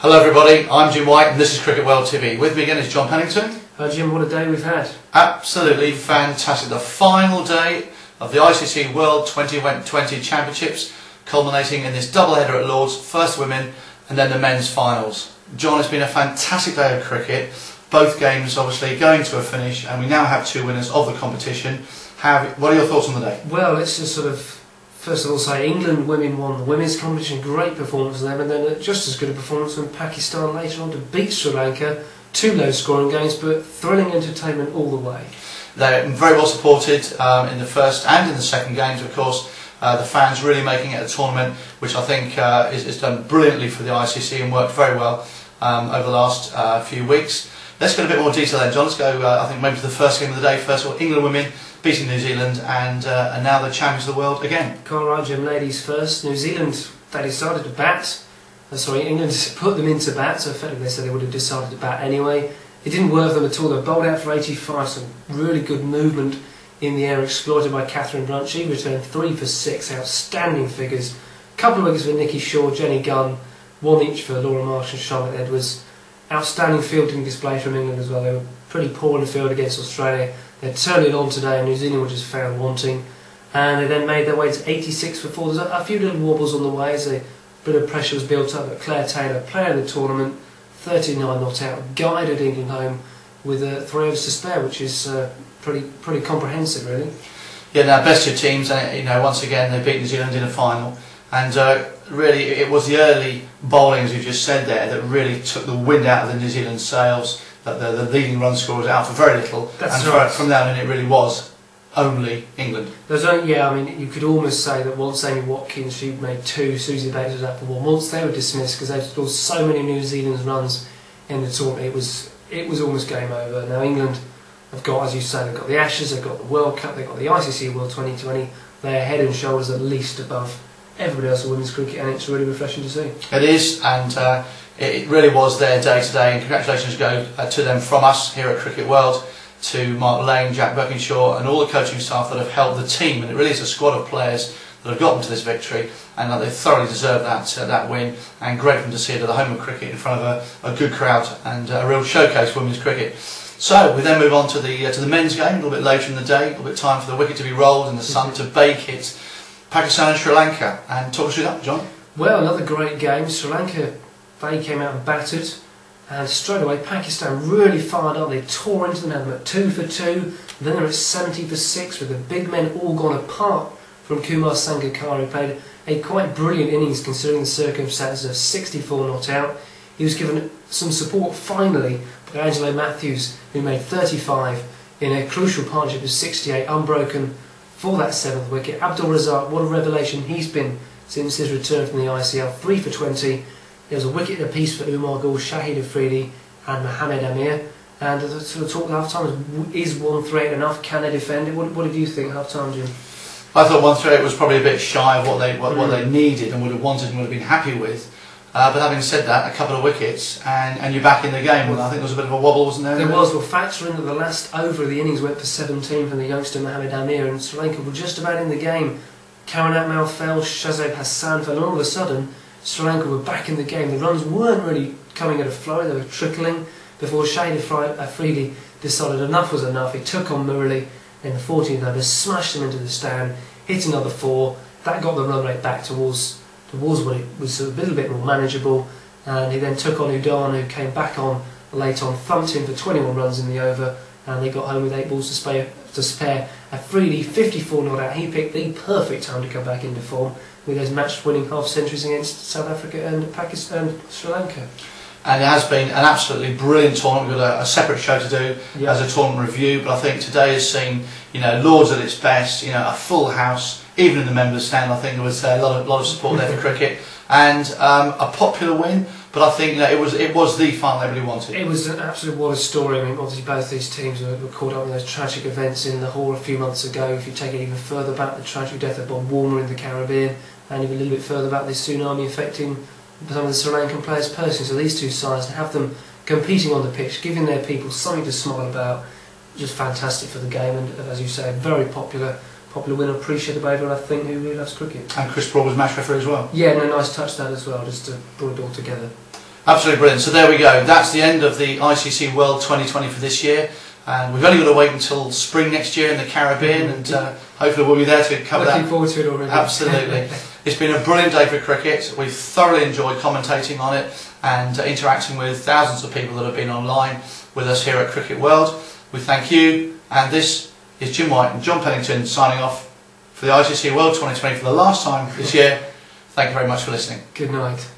Hello everybody, I'm Jim White and this is Cricket World TV. With me again is John Pennington. Jim, what a day we've had. Absolutely fantastic. The final day of the ICC World Twenty20 Championships, culminating in this doubleheader at Lord's, first women and then the men's finals. John, it's been a fantastic day of cricket. Both games obviously going to a finish and we now have two winners of the competition. What are your thoughts on the day? Well, let's just sort of first of all say England women won the women's competition, great performance from them, and then just as good a performance from Pakistan later on to beat Sri Lanka. Two low scoring games but thrilling entertainment all the way. They're very well supported in the first and in the second games, of course. The fans really making it a tournament which I think is done brilliantly for the ICC and worked very well over the last few weeks. Let's get a bit more detail then, John. Let's go, I think, maybe to the first game of the day. First of all, England women beating New Zealand and now the champions of the world again. Quite right, Jim. Ladies first. New Zealand, they decided to bat. England put them into bat, so effectively they said they would have decided to bat anyway. It didn't work for them at all. They bowled out for 85, some really good movement in the air exploited by Catherine Brunt. She returned 3 for 6, outstanding figures. A couple of wickets for Nikki Shaw, Jenny Gunn, one each for Laura Marsh and Charlotte Edwards. Outstanding fielding display from England as well. They were pretty poor in the field against Australia. They turned it on today and New Zealand were just found wanting. And they then made their way to 86 for 4. There's a few little wobbles on the way as a bit of pressure was built up. But Claire Taylor, player of the tournament, 39 not out, guided England home with 3 overs to spare, which is pretty comprehensive, really. Yeah, now best of teams, and once again they beat New Zealand in a final, and really it was the early bowling, as you just said there, that really took the wind out of the New Zealand sails. That the leading run scorer was out for very little, from there on it really was only England. Yeah, I mean, you could almost say that once Amy Watkins, she made 2, Susie Bates was out for 1. Once they were dismissed because they scored so many New Zealand's runs in the tournament, it was almost game over. Now England have got, as you say, they've got the Ashes, they've got the World Cup, they've got the ICC World 2020. They're head and shoulders at least above everybody else in women's cricket, and it's really refreshing to see. It is, and it really was their day today, and congratulations go to them from us here at Cricket World, to Mark Lane, Jack Birkinshaw and all the coaching staff that have helped the team. And it really is a squad of players that have gotten to this victory, and they thoroughly deserve that win, and great for them to see it at the home of cricket in front of a good crowd and a real showcase for women's cricket. So we then move on to the men's game a little bit later in the day, a little bit time for the wicket to be rolled and the sun to bake it. Pakistan and Sri Lanka, and talk us through that, John. Well, another great game. Sri Lanka, they came out and battered, and straight away Pakistan really fired up. They tore into them at 2 for 2, then they're at 70 for 6 with the big men all gone apart from Kumar Sangakkara, who played a quite brilliant innings considering the circumstances of 64 not out. He was given some support finally by Angelo Matthews, who made 35 in a crucial partnership of 68 unbroken for that 7th wicket. Abdul Razak, what a revelation he's been since his return from the ICL, 3 for 20. There was a wicket apiece for Umar Gul, Shahid Afridi and Mohamed Amir. And the sort of talk at half time is 138 enough? Can they defend it? What did you think half time, Jim? I thought 138 was probably a bit shy of what they needed and would have wanted and would have been happy with. But having said that, a couple of wickets and you're back in the game. Well, I think there was a bit of a wobble, wasn't there? There was. Well, factor in that the last over of the innings went for 17 from the youngster Mohamed Amir, and Sri Lanka were just about in the game. Karan Atmal fell, Shazeb Hassan fell, and all of a sudden Sri Lanka were back in the game. The runs weren't really coming at a flow, they were trickling before Shahid Afridi decided enough was enough. He took on Murali in the 14th over, smashed him into the stand, hit another 4. That got the run rate back towards what it was a little bit more manageable, and he then took on Udan, who came back on late on, thumped him for 21 runs in the over, and they got home with 8 balls to spare. Afridi, 54 not out, he picked the perfect time to come back into form with those match-winning half-centuries against South Africa and Pakistan and Sri Lanka. And it has been an absolutely brilliant tournament. We've got a separate show to do as a tournament review, but I think today has seen Lords at its best, a full house, even in the members' stand. I think there was a lot of support there for cricket, and a popular win. But I think it was the final everybody wanted. It was an absolute what a story. I mean, obviously both these teams were caught up in those tragic events in Lahore a few months ago. If you take it even further back, the tragic death of Bob Warner in the Caribbean, and even a little bit further back, the tsunami affecting some of the Sri Lankan players personally. So these two sides, to have them competing on the pitch, giving their people something to smile about, just fantastic for the game. And as you say, very popular winner, appreciated by everyone, I think, who really loves cricket. And Chris Broad was match referee as well. Yeah, no, nice touch that as well, just to bring it all together. Absolutely brilliant. So there we go. That's the end of the ICC World 2020 for this year. And we've only got to wait until spring next year in the Caribbean, and hopefully we'll be there to cover that. Looking forward to it already. Absolutely. It's been a brilliant day for cricket. We've thoroughly enjoyed commentating on it and interacting with thousands of people that have been online with us here at Cricket World. We thank you, and this is Jim White and John Pennington signing off for the ICC World 2020 for the last time this year. Thank you very much for listening. Good night.